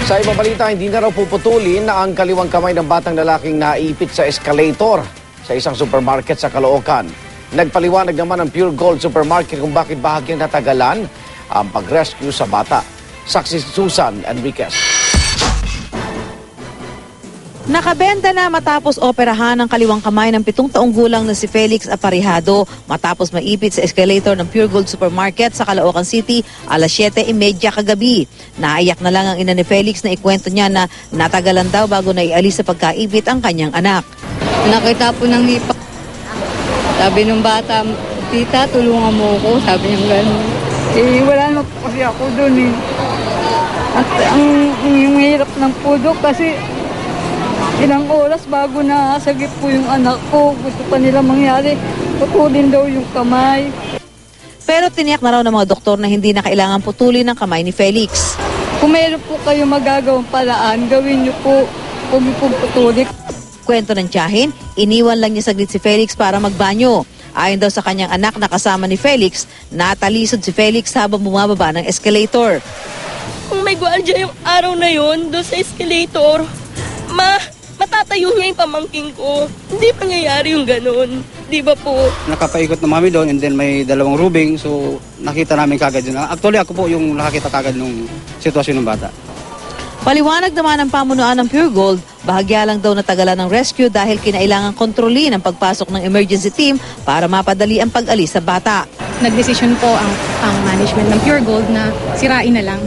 Sa ibang balita, hindi na raw puputulin na ang kaliwang kamay ng batang lalaking naipit sa escalator sa isang supermarket sa Caloocan. Nagpaliwanag naman ang Pure Gold Supermarket kung bakit bahagyang natagalan ang pag-rescue sa bata. Saksi Susan Enriquez. Nakabenta na matapos operahan ng kaliwang kamay ng 7 taong gulang na si Felix Aparejado matapos maipit sa escalator ng Pure Gold Supermarket sa Caloocan City alas 7:30 kagabi. Naiyak na lang ang ina ni Felix na ikwento niya na natagalan daw bago naialis sa pagkaipit ang kanyang anak. Nakita po ng hipa. Sabi ng bata, tita, tulungan mo ako. Sabi niya gano'n. Wala na po kasi ako doon eh. At yung hirap ng pudo kasi ilang oras bago nasagip po yung anak ko. Gusto pa nila mangyari. Putulin daw yung kamay. Pero tiniyak na raw ng mga doktor na hindi na kailangan putulin ang kamay ni Felix. Kung meron po kayo magagawang paraan, gawin niyo po kung putulin. Kwento ng tiyahin, iniwan lang niya saglit si Felix para magbanyo. Ayon daw sa kanyang anak na kasama ni Felix, natalisod si Felix habang bumababa ng escalator. Kung may gwardiya yung araw na yon doon sa escalator, matatayo niya yung pamangking ko. Hindi mangyayari yung ganun. Di ba po? Nakapaikot na mami doon and then may dalawang rubing, so nakita namin kagad yun. Actually ako po yung nakakita kagad nung sitwasyon ng bata. Paliwanag naman ng pamunuan ng Pure Gold, bahagya lang daw natagalan ng rescue dahil kinailangang kontrolin ang pagpasok ng emergency team para mapadali ang pag-alis sa bata. Nagdesisyon po ang management ng Pure Gold na sirain na lang.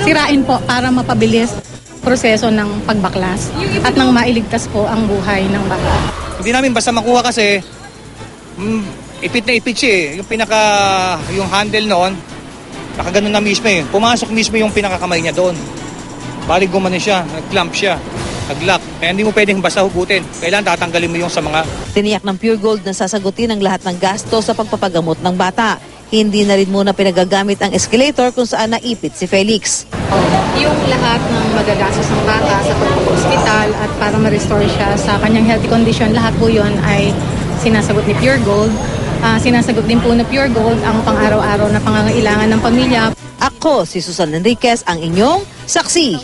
Sirain po para mapabilis proseso ng pagbaklas at nang mailigtas po ang buhay ng bata. Hindi namin basta makuha kasi ipit na ipit siya eh. Yung handle noon, nakaganon na mismo eh. Pumasok mismo yung pinakakamay niya doon. Balik gumano siya, nag-clamp siya, nag-lock. Kaya hindi mo pwedeng basta hugutin. Kailangan tatanggalin mo yung sa mga... Tiniyak ng Pure Gold na sasagutin ang lahat ng gasto sa pagpapagamot ng bata. Hindi na rin muna pinagagamit ang escalator kung saan naipit si Felix. Yung lahat ng magagastos ng bata sa pag-hospital at para ma-restore siya sa kanyang healthy condition, lahat po yun ay sinasagot ni Pure Gold. Sinasagot din po na Pure Gold ang pang-araw-araw na pangangailangan ng pamilya. Ako si Susan Enriquez, ang inyong saksi.